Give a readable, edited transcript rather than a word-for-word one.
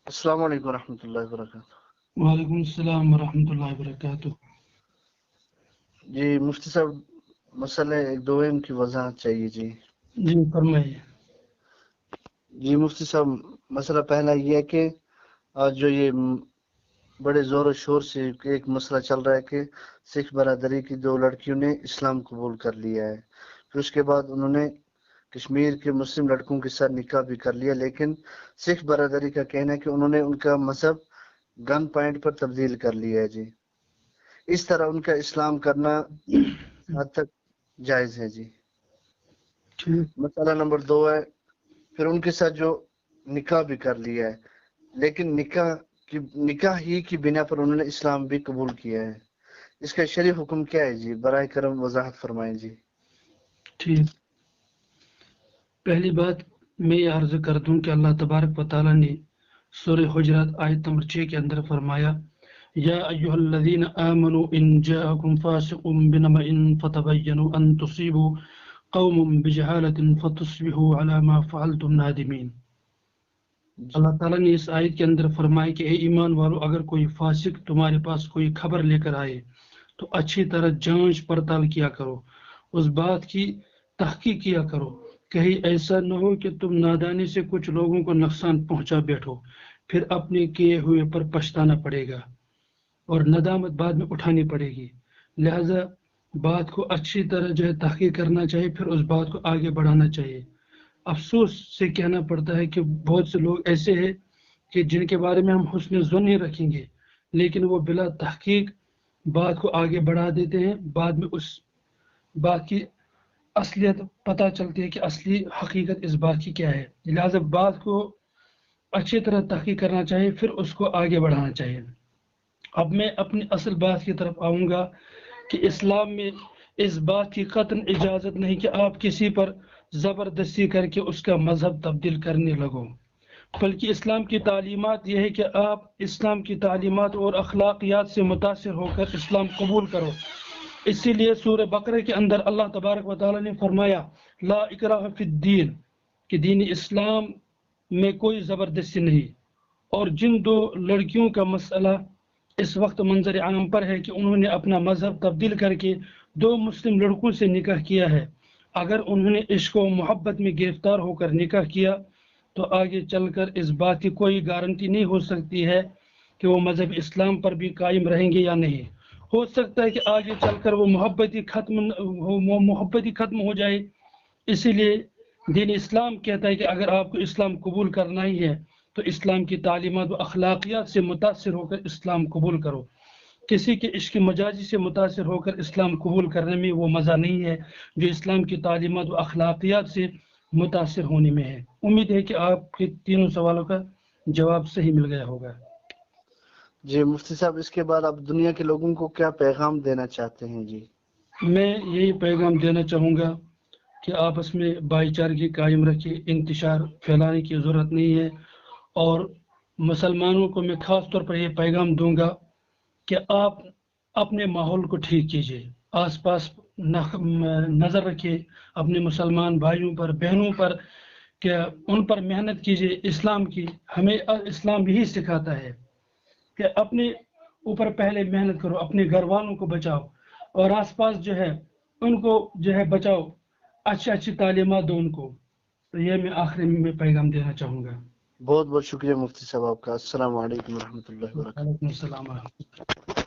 السلام علیکم ورحمۃ اللہ وبرکاتہ۔ وعلیکم السلام ورحمۃ اللہ وبرکاتہ۔ جی مفتی صاحب، مسئلہ ایک دویم کی وضاحت چاہیے جی۔ جی فرمائیے۔ جی مفتی صاحب، مسئلہ پہلا یہ ہے کہ آج جو یہ بڑے زور و شور سے ایک مسئلہ چل رہا ہے کہ سکھ برادری کی دو لڑکیوں نے اسلام قبول کر لیا ہے، پھر اس کے بعد انہوں نے کشمیر کے مسلم لڑکوں کے ساتھ نکاح بھی کر لیا، لیکن سکھ برادری کا کہنا ہے کہ انہوں نے ان کا مذہب گن پوائنٹ پر تبدیل کر لیا ہے جی۔ اس طرح ان کا اسلام کرنا حد تک جائز ہے جی۔ مسئلہ نمبر 2 ہے، پھر ان کے ساتھ جو نکاح بھی کر لیا ہے، لیکن نکاح ہی کی بنا پر انہوں نے اسلام بھی قبول کیا ہے، اس کا شرعی حکم کیا ہے جی؟ براہ کرم وضاحت فرمائیں جی۔ ٹھیک، پہلی بات میں یہ عرض کر دوں کہ اللہ تبارک و تعالیٰ نے سورہ حجرات آیت نمبر 6 کے اندر فرمایا، یا ایھا الذین آمنوا ان جاءکم فاسق بنبأ فتبینوا ان تصیبوا قوم بجہالۃ فتصبحوا علی ما فعلتم نادمین۔ اللہ تعالیٰ نے اس آیت کے اندر فرمایا کہ اے ایمان والو، اگر کوئی فاسق تمہارے پاس کوئی خبر لے کر آئے تو اچھی طرح جانچ پڑتال کیا کرو، اس بات کی تحقیق کیا کرو، کہیں ایسا نہ ہو کہ تم نادانی سے کچھ لوگوں کو نقصان پہنچا بیٹھو، پھر اپنے کیے ہوئے پر پچھتانا پڑے گا اور ندامت بعد میں اٹھانی پڑے گی۔ لہذا بات کو اچھی طرح تحقیق کرنا چاہیے، پھر اس بات کو آگے بڑھانا چاہیے۔ افسوس سے کہنا پڑتا ہے کہ بہت سے لوگ ایسے ہیں کہ جن کے بارے میں ہم حسن ظن نہیں رکھیں گے، لیکن وہ بلا تحقیق بات کو آگے بڑھا دیتے ہیں، بعد میں اس بات کی اصلیت پتہ چلتی ہے کہ اصلی حقیقت اس بات کی کیا ہے۔ لہذا بات کو اچھی طرح تحقیق کرنا چاہیے، پھر اس کو آگے بڑھانا چاہیے۔ اب میں اپنی اصل بات کی طرف آؤں گا کہ اسلام میں اس بات کی قطعاً اجازت نہیں کہ آپ کسی پر زبردستی کر کے اس کا مذہب تبدیل کرنے لگو، بلکہ اسلام کی تعلیمات یہ ہے کہ آپ اسلام کی تعلیمات اور اخلاقیات سے متاثر ہو کر اسلام قبول کرو۔ اسی لیے سورہ بقرہ کے اندر اللہ تبارک و تعالیٰ نے فرمایا لا اکراہ فی الدین، کہ دین اسلام میں کوئی زبردستی نہیں۔ اور جن دو لڑکیوں کا مسئلہ اس وقت منظر عام پر ہے کہ انہوں نے اپنا مذہب تبدیل کر کے دو مسلم لڑکوں سے نکاح کیا ہے، اگر انہوں نے عشق و محبت میں گرفتار ہو کر نکاح کیا تو آگے چل کر اس بات کی کوئی گارنٹی نہیں ہو سکتی ہے کہ وہ مذہب اسلام پر بھی قائم رہیں گے یا نہیں۔ ہو سکتا ہے کہ آگے چل کر وہ محبت ہی ختم ہو جائے۔ اسی لیے دین اسلام کہتا ہے کہ اگر آپ کو اسلام قبول کرنا ہی ہے تو اسلام کی تعلیمات و اخلاقیات سے متاثر ہو کر اسلام قبول کرو۔ کسی کے عشق مجازی سے متاثر ہو کر اسلام قبول کرنے میں وہ مزہ نہیں ہے جو اسلام کی تعلیمات و اخلاقیات سے متاثر ہونے میں ہے۔ امید ہے کہ آپ کے تینوں سوالوں کا جواب صحیح مل گیا ہوگا۔ جی مفتی صاحب، اس کے بعد آپ دنیا کے لوگوں کو کیا پیغام دینا چاہتے ہیں جی؟ میں یہی پیغام دینا چاہوں گا کہ آپس میں بھائی چارگی قائم رکھیں، انتشار پھیلانے کی ضرورت نہیں ہے، اور مسلمانوں کو میں خاص طور پر یہ پیغام دوں گا کہ آپ اپنے ماحول کو ٹھیک کیجیے، آس پاس نظر رکھیے اپنے مسلمان بھائیوں پر بہنوں پر، کہ ان پر محنت کیجیے اسلام کی۔ ہمیں اسلام یہی سکھاتا ہے کہ اپنے اوپر پہلے محنت کرو، اپنے گھر والوں کو بچاؤ اور آس پاس ان کو بچاؤ، اچھی تعلیمات دو ان کو۔ تو یہ میں آخری میں پیغام دینا چاہوں گا۔ بہت بہت شکریہ مفتی صاحب آپ کا۔ السلام علیکم ورحمۃ اللہ وبرکاتہ۔ وعلیکم السلام ورحمۃ اللہ۔